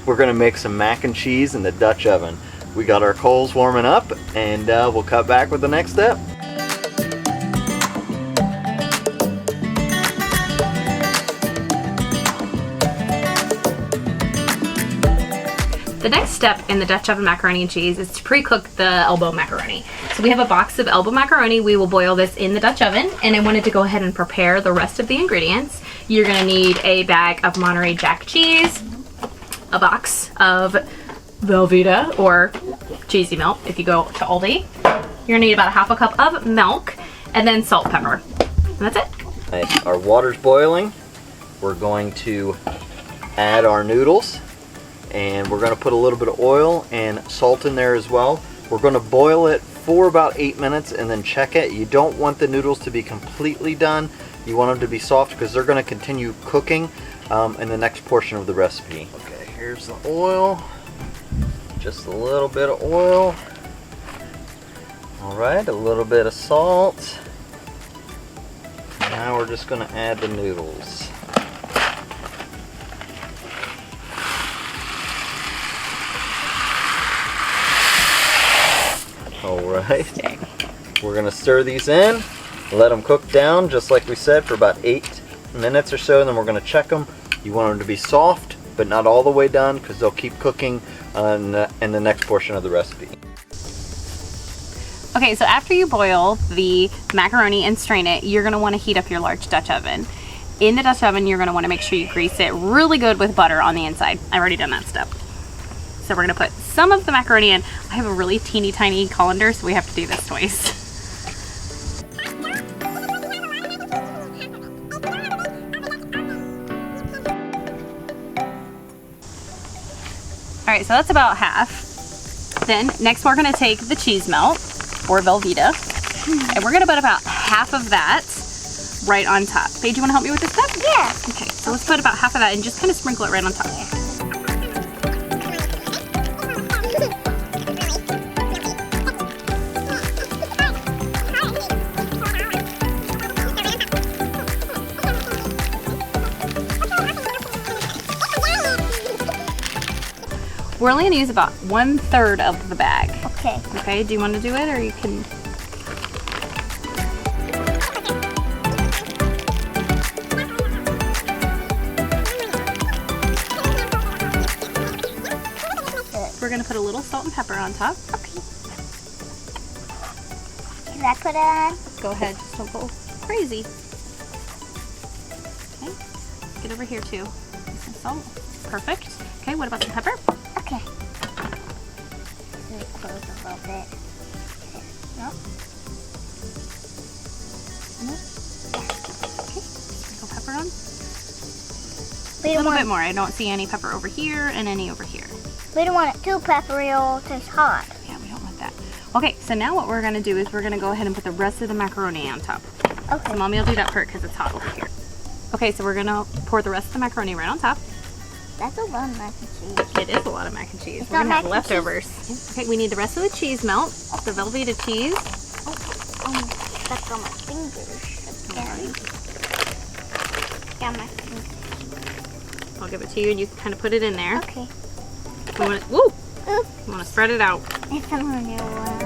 we're gonna make some mac and cheese in the Dutch oven. We got our coals warming up, and we'll cut back with the next step. The next step in the Dutch oven macaroni and cheese is to pre-cook the elbow macaroni. So we have a box of elbow macaroni. We will boil this in the Dutch oven, and I wanted to go ahead and prepare the rest of the ingredients. You're gonna need a bag of Monterey Jack cheese, a box of Velveeta or cheesy milk if you go to Aldi. You're gonna need about a half a cup of milk, and then salt, pepper, and that's it. Right, our water's boiling. We're going to add our noodles. And we're going to put a little bit of oil and salt in there as well. We're going to boil it for about 8 minutes and then check it. You don't want the noodles to be completely done. You want them to be soft because they're going to continue cooking in the next portion of the recipe. Okay, here's the oil. Just a little bit of oil. Alright, a little bit of salt. Now we're just going to add the noodles. Alright, we're going to stir these in, let them cook down just like we said for about 8 minutes or so, and then we're going to check them. You want them to be soft, but not all the way done because they'll keep cooking in the next portion of the recipe. Okay, so after you boil the macaroni and strain it, you're going to want to heat up your large Dutch oven. In the Dutch oven, you're going to want to make sure you grease it really good with butter on the inside. I've already done that step. So we're going to put some of the macaroni in. I have a really teeny tiny colander, so we have to do this twice. Alright, so that's about half. Then next we're going to take the cheese melt, or Velveeta, and we're going to put about half of that right on top. Paige, you want to help me with this step? Yeah. Okay, so let's put about half of that and just kind of sprinkle it right on top. We're only going to use about 1/3 of the bag. Okay. Okay, do you want to do it or you can? We're going to put a little salt and pepper on top. Okay. Can I put it on? Go ahead, just don't go crazy. Okay, get over here too. Some salt. Perfect. Okay, what about some pepper? Okay. Let me close a little bit. No? No? Okay, sprinkle pepper on. We A don't little want bit more. I don't see any pepper over here and any over here. We don't want it too peppery or taste hot. Yeah, we don't want that. Okay, so now what we're going to do is we're going to go ahead and put the rest of the macaroni on top. Okay. So Mommy will do that part because it's hot over here. Okay, so we're going to pour the rest of the macaroni right on top. That's a lot of mac and cheese. It is a lot of mac and cheese. It's We're not going to have mac and leftovers. Okay, we need the rest of the cheese melt, the Velveeta cheese. Oh, stuck on my fingers. Okay. Got my fingers. I'll give it to you and you can kind of put it in there. Okay. You want to, woo! Oop. You want to spread it out. It's a new one.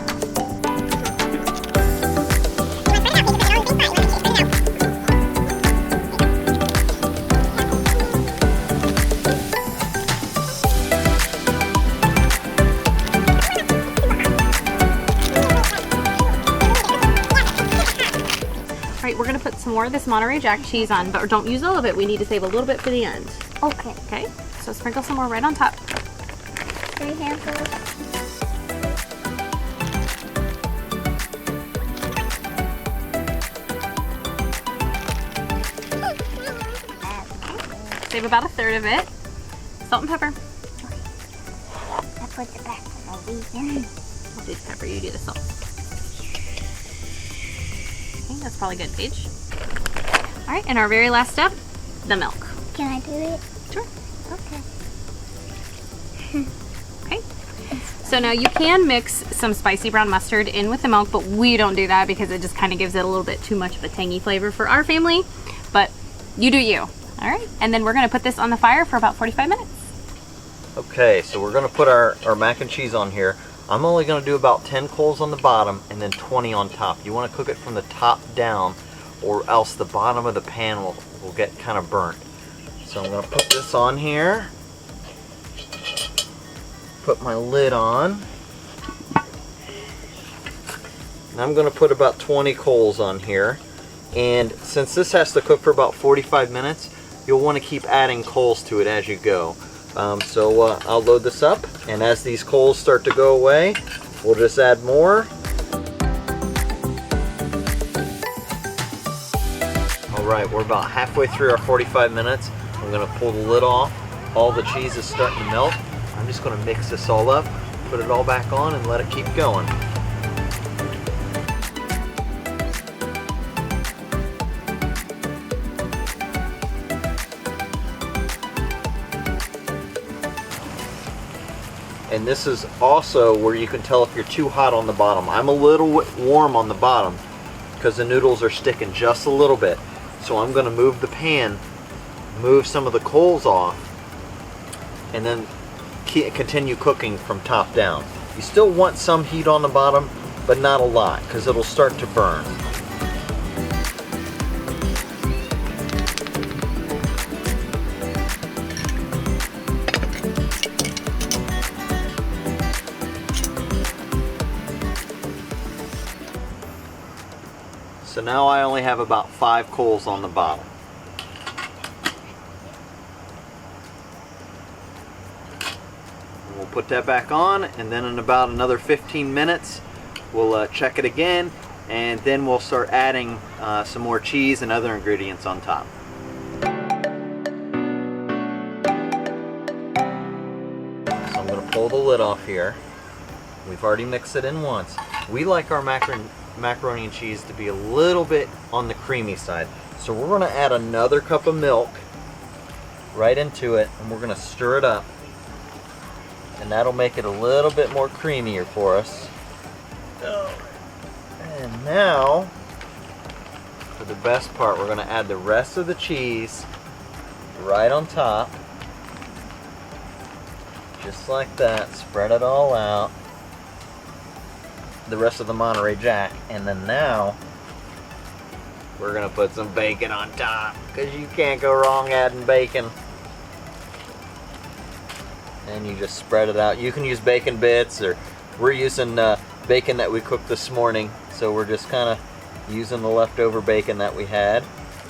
Alright, we're going to put some more of this Monterey Jack cheese on, but don't use all of it. We need to save a little bit for the end. Okay. Okay, so sprinkle some more right on top. 3 handfuls. Save about 1/3 of it. Salt and pepper. I put the back for no reason. I'll do the pepper, you do the salt. Okay, that's probably good, Paige. Alright, and our very last step, the milk. Can I do it? Sure. Okay. Okay. So now you can mix some spicy brown mustard in with the milk, but we don't do that because it just kind of gives it a little bit too much of a tangy flavor for our family. But you do you. Alright, and then we're going to put this on the fire for about 45 minutes. Okay, so we're gonna put our mac and cheese on here. I'm only gonna do about 10 coals on the bottom and then 20 on top. You wanna cook it from the top down, or else the bottom of the pan will get kind of burnt. So I'm gonna put this on here. Put my lid on. And I'm gonna put about 20 coals on here. And since this has to cook for about 45 minutes, you'll wanna keep adding coals to it as you go. I'll load this up, and as these coals start to go away, we'll just add more. Alright, we're about halfway through our 45 minutes. I'm going to pull the lid off. All the cheese is starting to melt. I'm just going to mix this all up, put it all back on, and let it keep going. And this is also where you can tell if you're too hot on the bottom. I'm a little warm on the bottom because the noodles are sticking just a little bit. So I'm going to move the pan, move some of the coals off, and then continue cooking from top down. You still want some heat on the bottom, but not a lot because it'll start to burn. So now I only have about 5 coals on the bottom. And we'll put that back on, and then in about another 15 minutes we'll check it again, and then we'll start adding some more cheese and other ingredients on top. So I'm going to pull the lid off here. We've already mixed it in once. We like our macaroni and cheese to be a little bit on the creamy side. So we're going to add another cup of milk right into it, and we're going to stir it up. And that'll make it a little bit more creamier for us. And now, for the best part, we're going to add the rest of the cheese right on top. Just like that. Spread it all out. The rest of the Monterey Jack, and then now we're gonna put some bacon on top because you can't go wrong adding bacon. And you just spread it out. You can use bacon bits, or we're using bacon that we cooked this morning, so we're just kind of using the leftover bacon that we had.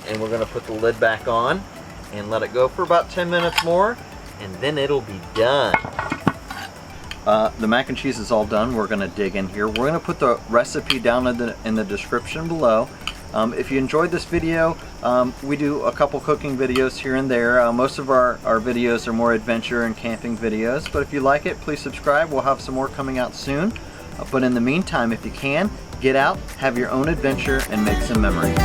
And we're gonna put the lid back on and let it go for about 10 minutes more, and then it'll be done. The mac and cheese is all done. We're going to dig in here. We're going to put the recipe down in the description below. If you enjoyed this video, we do a couple cooking videos here and there. Most of our videos are more adventure and camping videos, but if you like it, please subscribe. We'll have some more coming out soon. But in the meantime, if you can, get out, have your own adventure, and make some memories.